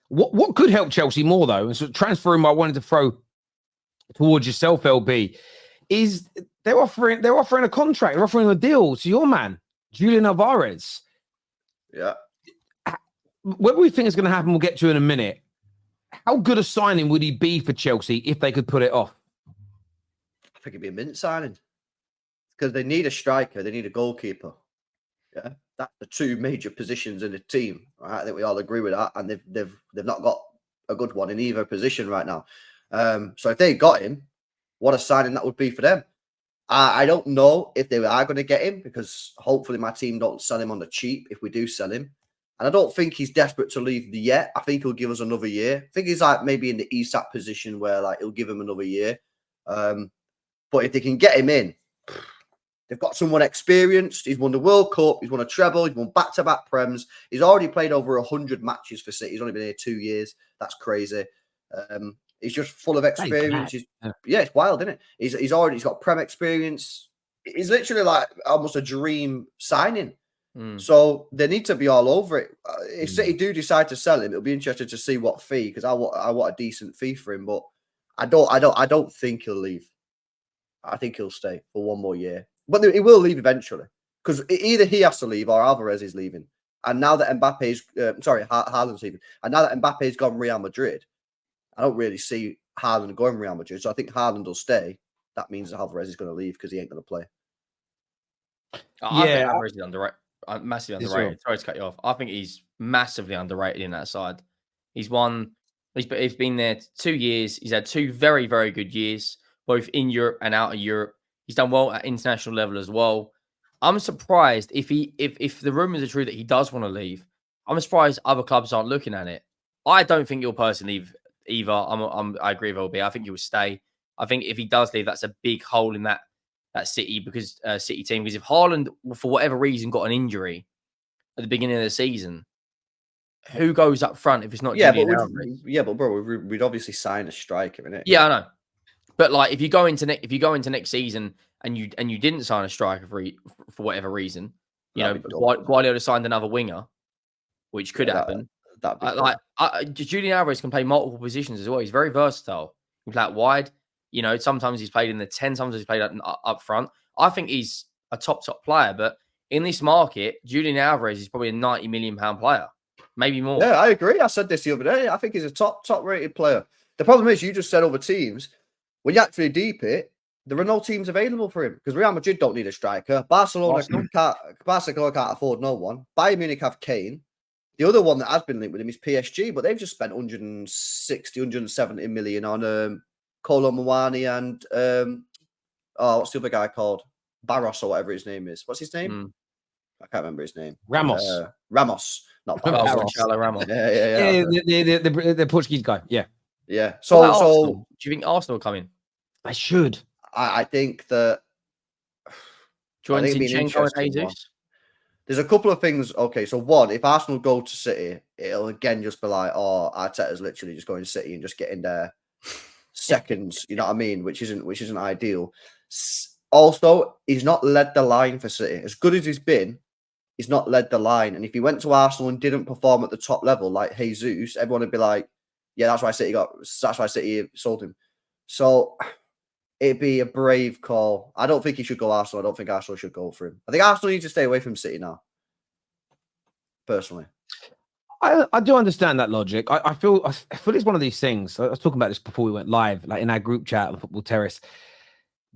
What could help Chelsea more, though, and sort of transferring I wanted to throw towards yourself, LB, is they're offering a contract, they're offering a deal to your man, Julian Alvarez. Yeah. Whether we think it's going to happen, we'll get to in a minute. How good a signing would he be for Chelsea if they could put it off? I think it'd be a mint signing because they need a striker, they need a goalkeeper. Yeah, that's the two major positions in the team. Right? I think we all agree with that, and they've not got a good one in either position right now. So if they got him, what a signing that would be for them. I don't know if they are going to get him because hopefully my team don't sell him on the cheap if we do sell him. And I don't think he's desperate to leave yet. I think he'll give us another year. I think he's like maybe in the ESAP position where like he'll give him another year. But if they can get him in, they've got someone experienced. He's won the World Cup. He's won a treble. He's won back-to-back Prems. He's already played over 100 matches for City. He's only been here 2 years. That's crazy. He's just full of experience. Yeah, it's wild, isn't it? He's got Prem experience. He's literally like almost a dream signing. So they need to be all over it. If City do decide to sell him, it'll be interesting to see what fee, because I want a decent fee for him. But I don't think he'll leave. I think he'll stay for one more year. But he will leave eventually, because either he has to leave or Alvarez is leaving. And now that Haaland's leaving. And now that Mbappe's gone Real Madrid, I don't really see Haaland going Real Madrid. So I think Haaland will stay. That means that Alvarez is going to leave because he ain't going to play. I think Alvarez is massively underrated. Sorry to cut you off. I think he's massively underrated in that side. He's been there 2 years. He's had 2 very, very good years, both in Europe and out of Europe. He's done well at international level as well. I'm surprised if the rumors are true that he does want to leave. I'm surprised other clubs aren't looking at it. I don't think he'll personally leave either. I agree with LB. I think he will stay. I think if he does leave, that's a big hole in that City City team. Because if Haaland, for whatever reason, got an injury at the beginning of the season, who goes up front if it's not Julian Alvarez? But bro, we'd obviously sign a striker, innit? Yeah, I know. But like, if you go into next season and you didn't sign a striker for whatever reason, Guardiola signed another winger, which could happen. Julian Alvarez can play multiple positions as well. He's very versatile. He can play out wide. Sometimes he's played in the 10, sometimes he's played up front. I think he's a top player, but in this market, Julian Alvarez is probably a £90 million player, maybe more. Yeah, I agree. I said this the other day. I think he's a top rated player. The problem is, you just said over teams. When you actually deep it, there are no teams available for him because Real Madrid don't need a striker. Barcelona can't afford no one. Bayern Munich have Kane. The other one that has been linked with him is PSG, but they've just spent 170 million on Kolo Muani and what's the other guy called? Barros or whatever his name is. What's his name? I can't remember his name. Ramos. Not Barros. Ramos. Yeah. The Portuguese guy. Yeah. Yeah. So do you think Arsenal come in? I should. I think that. Join Zinchenko and Jesus. There's a couple of things. Okay, so one, if Arsenal go to City, it'll again just be like, oh, Arteta's literally just going to City and just getting there seconds. You know what I mean? Which isn't ideal. Also, he's not led the line for City. As good as he's been, he's not led the line. And if he went to Arsenal and didn't perform at the top level like Jesus, everyone would be like, yeah, that's why City sold him. So it'd be a brave call. I don't think he should go Arsenal. I don't think Arsenal should go for him. I think Arsenal needs to stay away from City now. Personally. I do understand that logic. I feel it's one of these things. I was talking about this before we went live, like in our group chat on Football Terrace.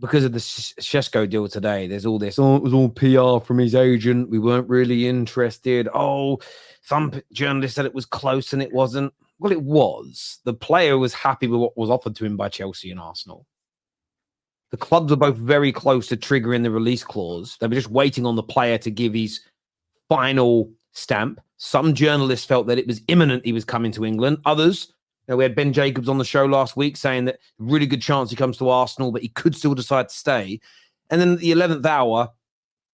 Because of the Šeško deal today, there's all this. Oh, it was all PR from his agent. We weren't really interested. Oh, some journalists said it was close and it wasn't. Well, it was. The player was happy with what was offered to him by Chelsea and Arsenal. The clubs were both very close to triggering the release clause. They were just waiting on the player to give his final stamp. Some journalists felt that it was imminent he was coming to England. Others, we had Ben Jacobs on the show last week saying that really good chance he comes to Arsenal, but he could still decide to stay. And then at the 11th hour,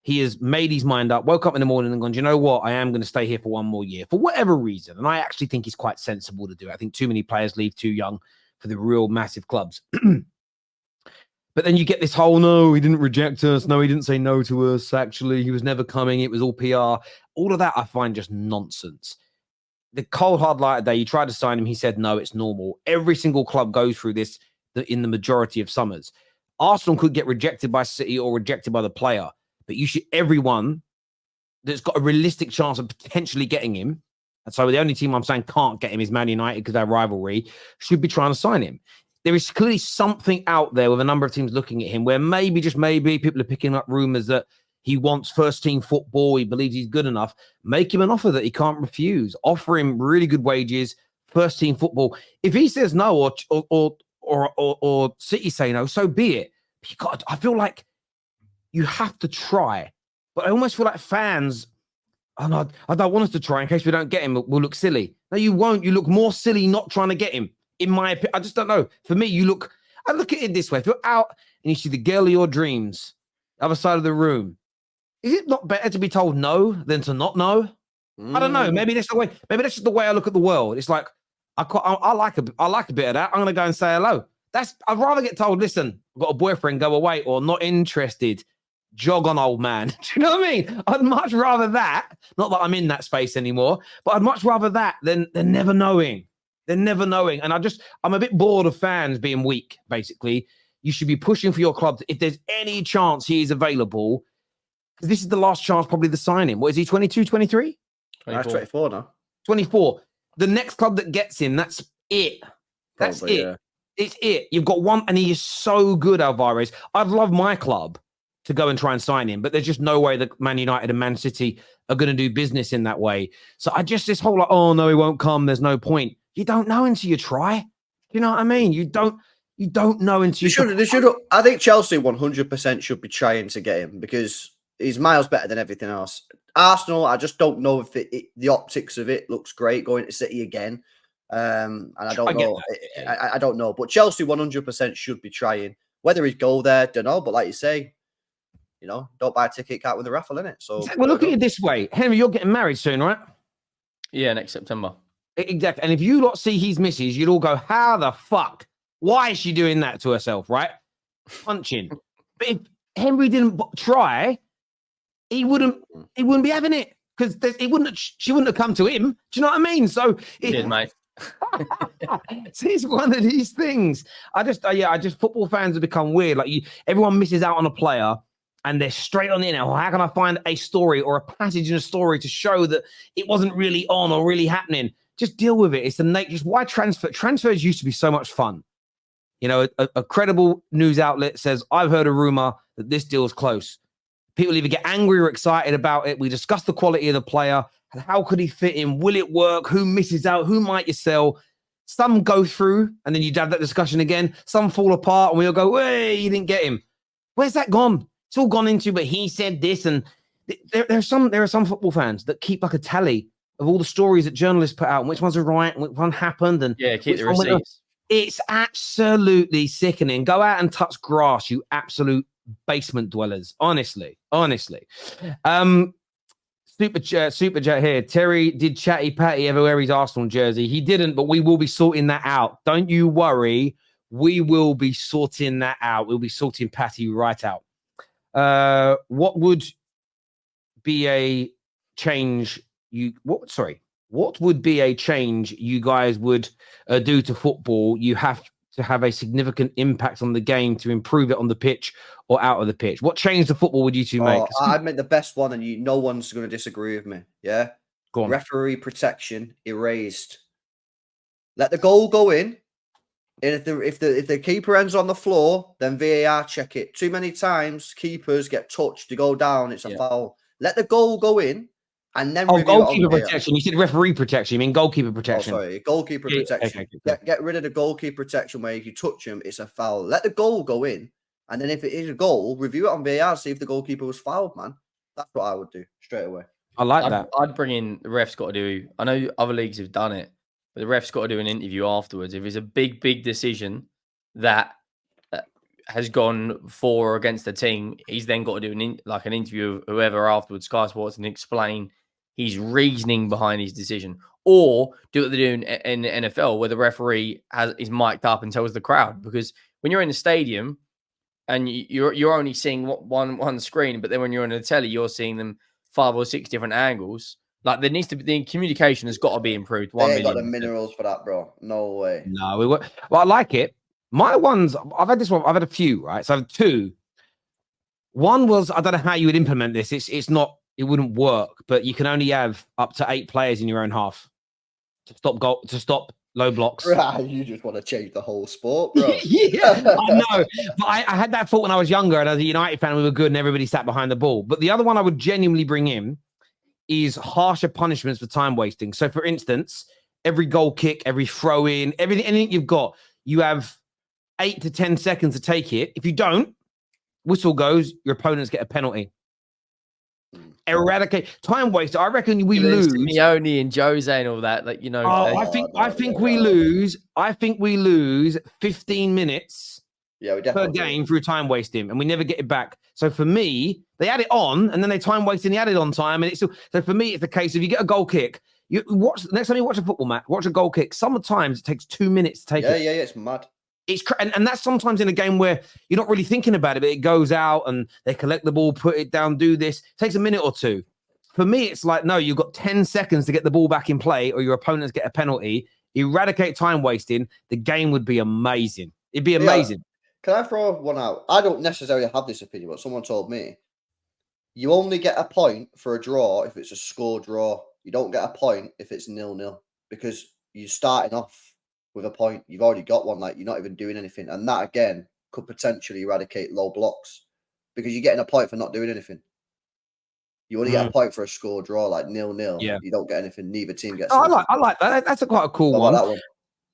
he has made his mind up, woke up in the morning and gone, do you know what? I am going to stay here for one more year for whatever reason. And I actually think he's quite sensible to do it. I think too many players leave too young for the real massive clubs. But then you get this whole, no, he didn't reject us. No, he didn't say no to us. Actually, he was never coming. It was all PR. All of that I find just nonsense. the cold hard light of day. You tried to sign him. He said, no, it's normal. Every single club goes through this in the majority of summers. Arsenal could get rejected by City or rejected by the player, but everyone that's got a realistic chance of potentially getting him, and so the only team I'm saying can't get him is Man United because their rivalry, should be trying to sign him. There is clearly something out there with a number of teams looking at him where maybe, just maybe, people are picking up rumors that he wants first-team football. He believes he's good enough. Make him an offer that he can't refuse. Offer him really good wages, first-team football. If he says no, or City say no, so be it. I feel like you have to try. But I almost feel like fans, I don't want us to try in case we don't get him. We'll look silly. No, you won't. You look more silly not trying to get him. In my opinion, I just don't know. For me, I look at it this way. If you're out and you see the girl of your dreams, the other side of the room, is it not better to be told no than to not know? I don't know. Maybe that's the way. Maybe that's just the way I look at the world. It's like I like a bit of that. I'm gonna go and say hello. I'd rather get told, listen, I've got a boyfriend, go away, or not interested. Jog on, old man. Do you know what I mean? I'd much rather that. Not that I'm in that space anymore, but I'd much rather that than never knowing. They're never knowing. And I'm a bit bored of fans being weak, basically. You should be pushing for your club. If there's any chance he is available, because this is the last chance probably to sign him. What is he, 22, 23? 24 now. 24. The next club that gets him, that's it. That's Probably, it. yeah. It's it. You've got one, and he is so good, Alvarez. I'd love my club to go and try and sign him, but there's just no way that Man United and Man City are going to do business in that way. So this whole like, oh no, he won't come. There's no point. You don't know until you try. You know what I mean? You don't know until They should. I think Chelsea 100% should be trying to get him because he's miles better than everything else. Arsenal, I just don't know if the optics of it looks great going to City again. And I don't know. I don't know. But Chelsea 100% should be trying. Whether he'd go there, don't know. But like you say, don't buy a ticket, can't win the raffle, innit? So well, look at it this way. Henry, you're getting married soon, right? Yeah, next September. Exactly. And if you lot see his missus, you'd all go, how the fuck? Why is she doing that to herself, right? Punching. But if Henry didn't try, he wouldn't be having it because she wouldn't have come to him. Do you know what I mean? So mate. It's one of these things. I just football fans have become weird. Like everyone misses out on a player and they're straight on the internet. Well, how can I find a story or a passage in a story to show that it wasn't really on or really happening? Just deal with it. It's the nature. Just why transfers used to be so much fun. A credible news outlet says, I've heard a rumor that this deal is close. People either get angry or excited about it. We discuss the quality of the player. How could he fit in? Will it work? Who misses out? Who might you sell? Some go through, and then you'd have that discussion again. Some fall apart, and we'll go, hey, you didn't get him. Where's that gone? It's all gone into, but he said this. And there are some football fans that keep like a tally of all the stories that journalists put out, and which ones are right, and which one happened. And yeah, keep the receipts. It's absolutely sickening. Go out and touch grass, you absolute basement dwellers. Honestly. Super chat here. Terry, did Chatty Patty ever wear his Arsenal jersey? He didn't, but we will be sorting that out. Don't you worry. We will be sorting that out. We'll be sorting Patty right out. What would be a change what would be a change you guys would do to football? You have to have a significant impact on the game to improve it on the pitch or out of the pitch. What change to football would you two make? I'd make the best one, and no one's going to disagree with me. Yeah, go on. Referee protection erased. Let the goal go in, and if the keeper ends on the floor, then VAR check it. Too many times keepers get touched to go down. It's a foul. Let the goal go in. And then goalkeeper protection. You said referee protection. You mean goalkeeper protection? Oh, sorry, goalkeeper protection. Okay. Get rid of the goalkeeper protection where if you touch him, it's a foul. Let the goal go in, and then if it is a goal, review it on VAR, see if the goalkeeper was fouled, man. That's what I would do straight away. I like that. I'd bring in the ref's got to do. I know other leagues have done it, but the ref's got to do an interview afterwards. If it's a big decision that has gone for or against the team, he's then got to do an interview of whoever afterwards, Sky Sports, and explain his reasoning behind his decision, or do what they do in the NFL, where the referee is mic'd up and tells the crowd. Because when you're in the stadium and you're only seeing one screen, but then when you're on the telly, you're seeing them 5 or 6 different angles. Like there needs to be the communication has got to be improved. They ain't got the minerals for that, bro. No way. No, we were. Well, I like it. My ones, I've had this one. I've had a few, right? So I've had two. One was, I don't know how you would implement this. It's not. It wouldn't work, but you can only have up to 8 players in your own half to stop low blocks. Right, you just want to change the whole sport, bro. Yeah, I know. But I had that thought when I was younger, and as a United fan, we were good, and everybody sat behind the ball. But the other one I would genuinely bring in is harsher punishments for time wasting. So, for instance, every goal kick, every throw in, anything you've got, you have 8 to 10 seconds to take it. If you don't, whistle goes, your opponents get a penalty. Eradicate time waster. I reckon we lose. Simeone and Jose and all that. Like, you know, I think we lose. I think we lose 15 minutes per game through time wasting, and we never get it back. So for me, they add it on, and then they time waste and they add it on time, and it's still. So for me, it's the case of you get a goal kick. You watch next time you watch a football match, watch a goal kick. Sometimes it takes 2 minutes to take it. Yeah, it's mad. It's and that's sometimes in a game where you're not really thinking about it, but it goes out and they collect the ball, put it down, do this. It takes a minute or two. For me, it's like, no, you've got 10 seconds to get the ball back in play or your opponents get a penalty. Eradicate time wasting. The game would be amazing. It'd be amazing. Yeah. Can I throw one out? I don't necessarily have this opinion, but someone told me you only get a point for a draw if it's a score draw. You don't get a point if it's 0-0 because you're starting off with a point. You've already got one, like you're not even doing anything. And that, again, could potentially eradicate low blocks because you're getting a point for not doing anything. You only get a point for a score draw, like 0-0. Yeah. You don't get anything. Neither team gets anything. I like that. That's quite a cool one. That one.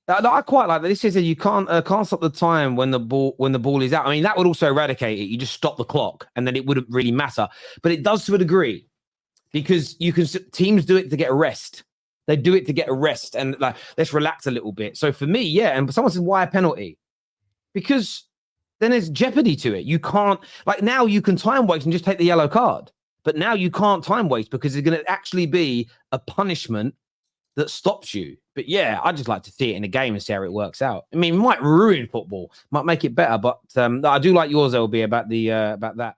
I quite like that. This is that you can't stop the time when the ball is out. I mean, that would also eradicate it. You just stop the clock and then it wouldn't really matter. But it does to a degree because teams do it to get a rest. They do it to get a rest and like, let's relax a little bit. So for me, yeah. And someone says, why a penalty? Because then there's jeopardy to it. You can't, like now you can time waste and just take the yellow card. But now you can't time waste because there's going to actually be a punishment that stops you. But yeah, I just like to see it in a game and see how it works out. I mean, it might ruin football, might make it better. But I do like yours, LB, about that.